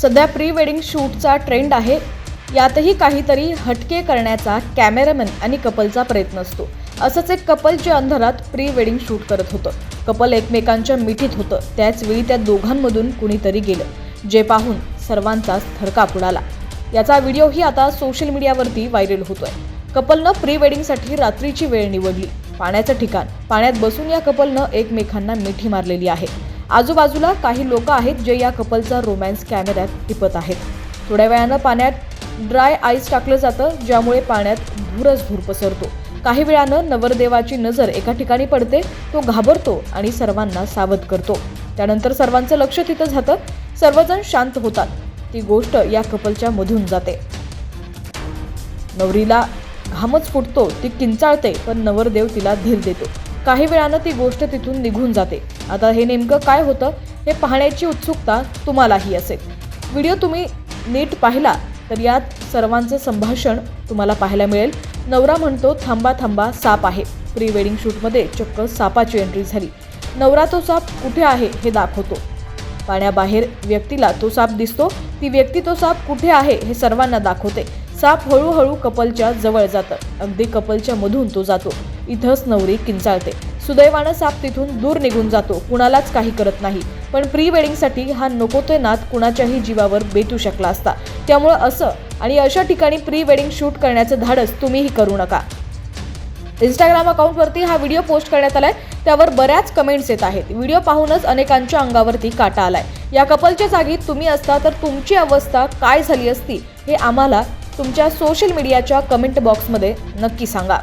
सध्या pre wedding शूटचा trend आहे. यातही काहीतरी हटके करण्याचा कॅमेरामॅन आणि कपलचा प्रयत्न असतो. असंच एक कपल जे अंधारात प्री वेडिंग शूट करत होतं. कपल एकमेकांच्या मिठीत होतं. त्याच वेळी त्या दोघांमधून कुणीतरी गेलं, जे पाहून सर्वांचाच थरकाप उडाला. याचा व्हिडिओही आता सोशल मीडियावरती व्हायरल होतोय. कपलनं प्री वेडिंगसाठी रात्रीची वेळ निवडली. पाण्याचं ठिकाण, पाण्यात बसून या कपलनं एकमेकांना मिठी मारलेली आहे. आजूबाजूला काही लोक आहेत जे या कपलचा रोमॅन्स कॅमेऱ्यात टिपत आहेत. थोड्या वेळानं पाण्यात ड्राय आईस टाकलं जातं, ज्यामुळे पाण्यात धूरच धूर पसरतो. काही वेळानं नवरदेवाची नजर एका ठिकाणी पडते. तो घाबरतो आणि सर्वांना सावध करतो. त्यानंतर सर्वांचं लक्ष तिथं जातं. सर्वजण शांत होतात. ती गोष्ट या कपलच्या मधून जाते. नवरीला घामच फुटतो, ती किंचाळते, पण नवरदेव तिला धीर देतो. काही वेळानं ती गोष्ट तिथून निघून जाते. आता हे नेमकं काय होतं हे पाहण्याची उत्सुकता तुम्हालाही असेल. व्हिडिओ तुम्ही नीट पाहिला तर यात सर्वांचं संभाषण तुम्हाला पाहायला मिळेल. नवरा म्हणतो, थांबा थांबा, साप आहे. प्री वेडिंग शूटमध्ये चक्क सापाची एंट्री झाली. नवरा तो साप कुठे आहे हे दाखवतो. पाण्याबाहेर व्यक्तीला तो साप दिसतो. ती व्यक्ती तो साप कुठे आहे हे सर्वांना दाखवते. साप हळूहळू कपलच्या जवळ जातं. अगदी कपलच्या मधून तो जातो. इथंच नवरी किंचाळते. सुदैवानं साप तिथून दूर निघून जातो. कुणालाच काही करत नाही. पण प्री वेडिंगसाठी हा नको ते नाद कुणाच्याही जीवावर बेतू शकला असता. त्यामुळं असं आणि अशा ठिकाणी प्री वेडिंग शूट करण्याचं धाडस तुम्हीही करू नका. इंस्टाग्राम अकाउंटवरती हा व्हिडिओ पोस्ट करण्यात आलाय. त्यावर बऱ्याच कमेंट्स येत आहेत. व्हिडिओ पाहूनच अनेकांच्या अंगावरती काटा आलाय. या कपलच्या जागी तुम्ही असता तर तुमची अवस्था काय झाली असती हे आम्हाला तुमच्या सोशल मीडियाच्या कमेंट बॉक्समध्ये नक्की सांगा.